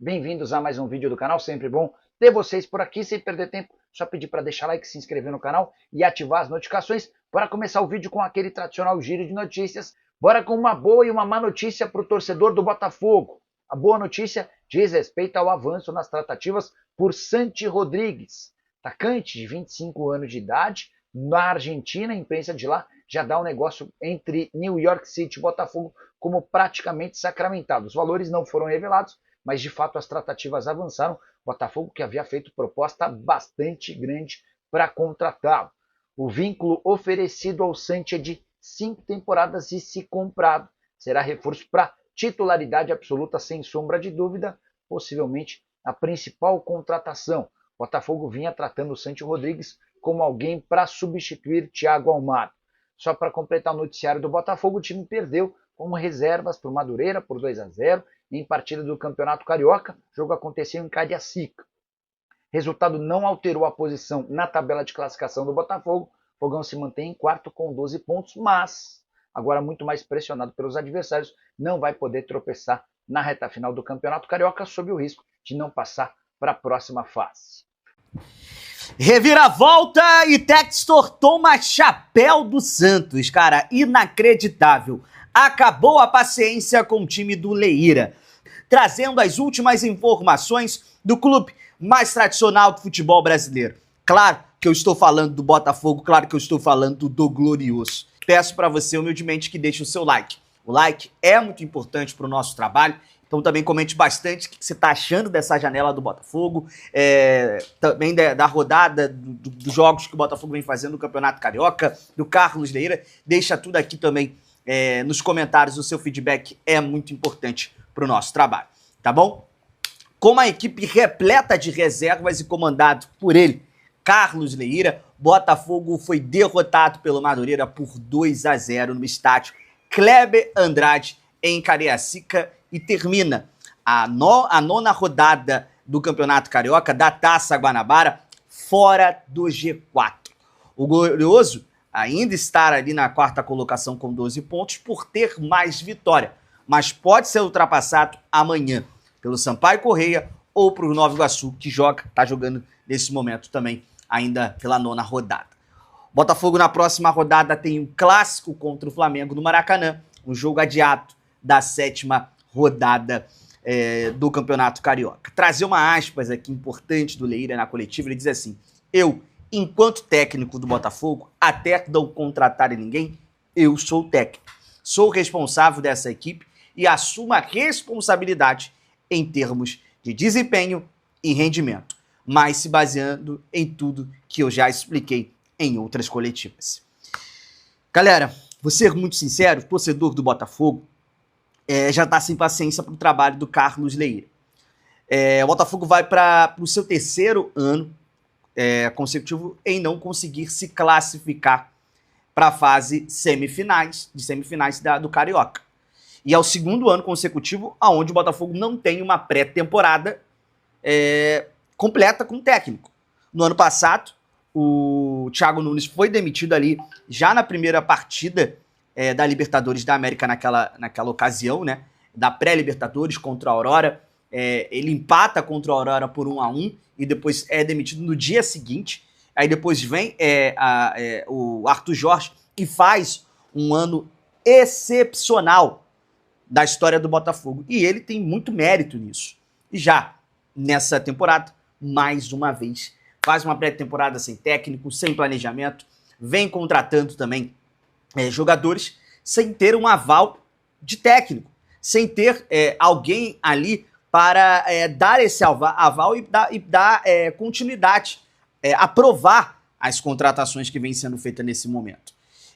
Bem-vindos a mais um vídeo do canal, sempre bom ter vocês por aqui, sem perder tempo, só pedir para deixar like, se inscrever no canal e ativar as notificações para começar o vídeo com aquele tradicional giro de notícias. Bora com uma boa e uma má notícia para o torcedor do Botafogo. A boa notícia diz respeito ao avanço nas tratativas por Santi Rodrigues, atacante de 25 anos de idade, na Argentina. A imprensa de lá já dá um negócio entre New York City e Botafogo como praticamente sacramentado. Os valores não foram revelados, mas de fato as tratativas avançaram. Botafogo que havia feito proposta bastante grande para contratá-lo. O vínculo oferecido ao Santi é de 5 temporadas e, se comprado, será reforço para titularidade absoluta, sem sombra de dúvida, possivelmente a principal contratação. Botafogo vinha tratando o Santi Rodrigues como alguém para substituir Thiago Almada. Só para completar o noticiário do Botafogo, o time perdeu como reservas para o Madureira por 2-0 em partida do Campeonato Carioca. O jogo aconteceu em Cariacica. Resultado não alterou a posição na tabela de classificação do Botafogo. O Fogão se mantém em quarto com 12 pontos, mas agora muito mais pressionado pelos adversários, não vai poder tropeçar na reta final do Campeonato Carioca, sob o risco de não passar para a próxima fase. Reviravolta e Textor toma chapéu do Santos, cara, inacreditável. Acabou a paciência com o time do Leira. Trazendo as últimas informações do clube mais tradicional do futebol brasileiro. Claro que eu estou falando do Botafogo, claro que eu estou falando do Glorioso. Peço para você humildemente que deixe o seu like. O like é muito importante para o nosso trabalho. Então também comente bastante o que você está achando dessa janela do Botafogo, também da rodada dos jogos que o Botafogo vem fazendo no Campeonato Carioca, do Carlos Leira. Deixa tudo aqui também nos comentários, o seu feedback é muito importante para o nosso trabalho, tá bom? Com uma equipe repleta de reservas e comandado por ele, Carlos Leira, Botafogo foi derrotado pelo Madureira por 2-0 no estádio Kleber Andrade, em Cariacica, e termina a nona rodada do Campeonato Carioca, da Taça Guanabara, fora do G4. O Glorioso ainda está ali na quarta colocação com 12 pontos por ter mais vitória, mas pode ser ultrapassado amanhã pelo Sampaio Corrêa ou para o Nova Iguaçu, que está jogando nesse momento também, ainda pela nona rodada. Botafogo na próxima rodada tem um clássico contra o Flamengo no Maracanã, um jogo adiado da sétima rodada do Campeonato Carioca. Trazer uma aspas aqui importante do Leira na coletiva, ele diz assim: eu, enquanto técnico do Botafogo, até não contratarem ninguém, eu sou o técnico. Sou o responsável dessa equipe e assumo a responsabilidade em termos de desempenho e rendimento, mas se baseando em tudo que eu já expliquei em outras coletivas. Galera, vou ser muito sincero, o torcedor do Botafogo já está sem paciência para o trabalho do Carlos Leira. O Botafogo vai para o seu terceiro ano consecutivo em não conseguir se classificar para a fase semifinais do Carioca. E é o segundo ano consecutivo onde o Botafogo não tem uma pré-temporada completa com o técnico. No ano passado, o Thiago Nunes foi demitido ali já na primeira partida da Libertadores da América naquela ocasião, né? Da pré-Libertadores contra a Aurora. Ele empata contra a Aurora por 1-1 e depois é demitido no dia seguinte. Aí depois vem o Arthur Jorge e faz um ano excepcional da história do Botafogo. E ele tem muito mérito nisso. E já nessa temporada, mais uma vez, faz uma pré-temporada sem técnico, sem planejamento, vem contratando também jogadores sem ter um aval de técnico, sem ter alguém ali para dar esse aval e dar continuidade, aprovar as contratações que vêm sendo feitas nesse momento.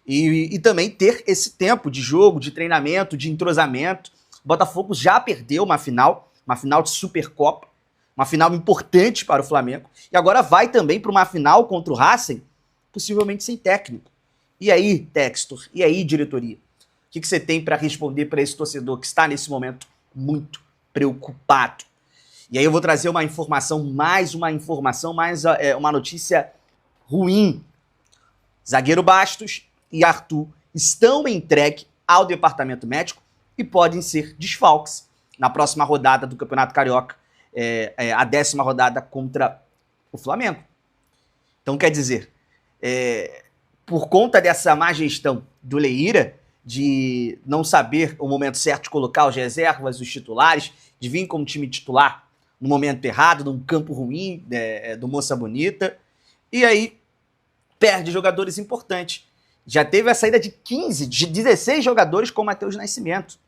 E também ter esse tempo de jogo, de treinamento, de entrosamento. O Botafogo já perdeu uma final de Supercopa, uma final importante para o Flamengo, e agora vai também para uma final contra o Racing, possivelmente sem técnico. E aí, Textor? E aí, diretoria? O que você tem para responder para esse torcedor que está nesse momento muito preocupado? E aí eu vou trazer uma notícia ruim. Zagueiro Bastos e Arthur estão entregues ao departamento médico e podem ser desfalques na próxima rodada do Campeonato Carioca a 10ª rodada contra o Flamengo. Então, quer dizer, por conta dessa má gestão do Leira, de não saber o momento certo de colocar os reservas, os titulares, de vir como time titular no momento errado, num campo ruim do Moça Bonita, e aí perde jogadores importantes. Já teve a saída de 16 jogadores com o Matheus Nascimento.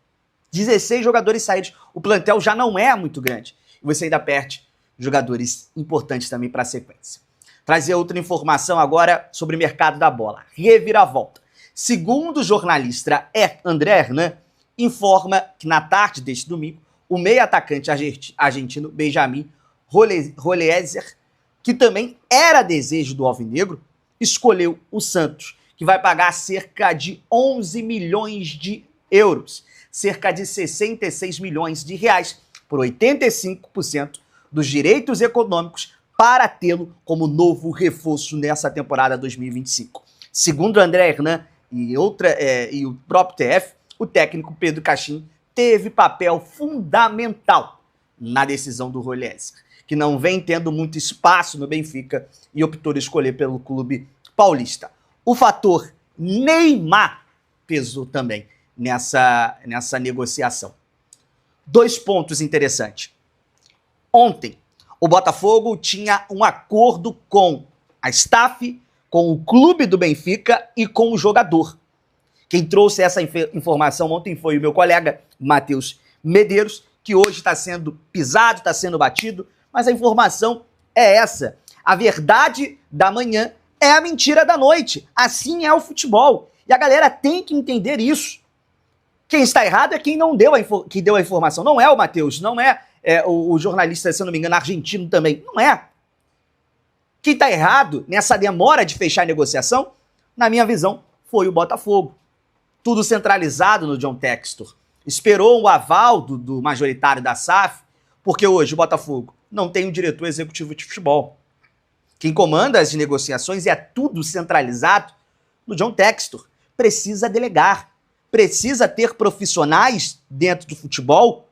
16 jogadores saídos. O plantel já não é muito grande. E você ainda perde jogadores importantes também para a sequência. Trazer outra informação agora sobre o mercado da bola. Reviravolta. Segundo o jornalista André Hernan, informa que na tarde deste domingo, o meio-atacante argentino Benjamin Rolezer, que também era desejo do Alvinegro, escolheu o Santos, que vai pagar cerca de 11 milhões de euros, cerca de 66 milhões de reais, por 85% dos direitos econômicos para tê-lo como novo reforço nessa temporada 2025. Segundo André Hernan e o próprio TF, o técnico Pedro Caixin teve papel fundamental na decisão do Rolezer, que não vem tendo muito espaço no Benfica e optou escolher pelo clube paulista. O fator Neymar pesou também nessa negociação. 2 pontos interessantes. Ontem, o Botafogo tinha um acordo com a staff, com o clube do Benfica e com o jogador. Quem trouxe essa informação ontem foi o meu colega Matheus Medeiros, que hoje está sendo pisado, está sendo batido, mas a informação é essa. A verdade da manhã é a mentira da noite. Assim é o futebol. E a galera tem que entender isso. Quem está errado é quem não deu que deu a informação. Não é o Matheus, não é o jornalista, se eu não me engano, argentino também. Não é. Quem está errado nessa demora de fechar a negociação, na minha visão, foi o Botafogo. Tudo centralizado no John Textor. Esperou o aval do majoritário da SAF, porque hoje o Botafogo não tem um diretor executivo de futebol. Quem comanda as negociações é tudo centralizado no John Textor. Precisa delegar. Precisa ter profissionais dentro do futebol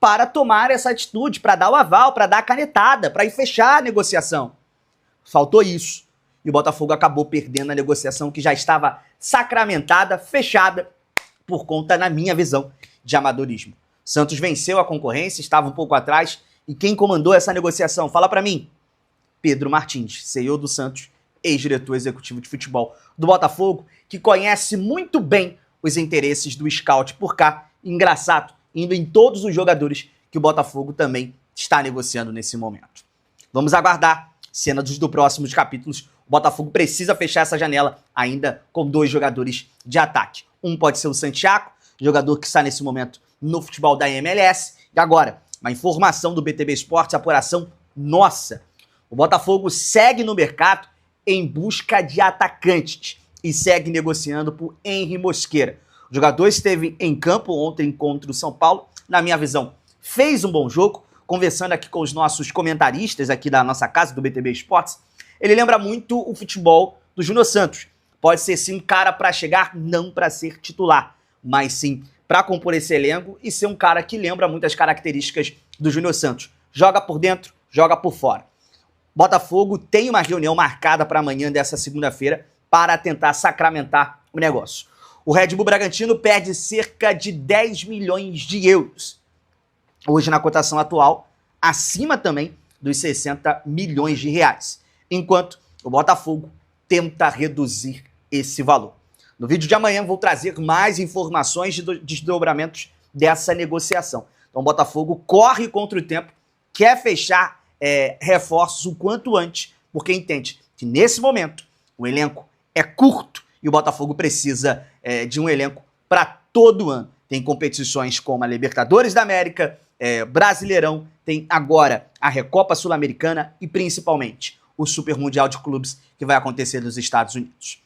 para tomar essa atitude, para dar o aval, para dar a canetada, para ir fechar a negociação. Faltou isso. E o Botafogo acabou perdendo a negociação que já estava sacramentada, fechada, por conta, na minha visão, de amadorismo. Santos venceu a concorrência, estava um pouco atrás, e quem comandou essa negociação? Fala para mim. Pedro Martins, CEO do Santos, ex-diretor executivo de futebol do Botafogo, que conhece muito bem os interesses do scout por cá. Engraçado, indo em todos os jogadores que o Botafogo também está negociando nesse momento. Vamos aguardar cenas dos próximos capítulos. O Botafogo precisa fechar essa janela ainda com 2 jogadores de ataque. Um pode ser o Santiago, jogador que está nesse momento no futebol da MLS. E agora, uma informação do BTB Esportes, apuração nossa. O Botafogo segue no mercado em busca de atacantes e segue negociando por Henry Mosquera. O jogador esteve em campo ontem contra o São Paulo. Na minha visão, fez um bom jogo. Conversando aqui com os nossos comentaristas aqui da nossa casa, do BTB Esportes, ele lembra muito o futebol do Júnior Santos. Pode ser sim um cara para chegar, não para ser titular, mas sim para compor esse elenco e ser um cara que lembra muitas características do Júnior Santos. Joga por dentro, joga por fora. Botafogo tem uma reunião marcada para amanhã dessa segunda-feira para tentar sacramentar o negócio. O Red Bull Bragantino perde cerca de 10 milhões de euros. Hoje, na cotação atual, acima também dos 60 milhões de reais. Enquanto o Botafogo tenta reduzir esse valor. No vídeo de amanhã vou trazer mais informações de desdobramentos dessa negociação. Então o Botafogo corre contra o tempo, quer fechar reforços o quanto antes, porque entende que nesse momento o elenco é curto e o Botafogo precisa de um elenco para todo ano. Tem competições como a Libertadores da América, Brasileirão, tem agora a Recopa Sul-Americana e principalmente o Super Mundial de Clubes que vai acontecer nos Estados Unidos.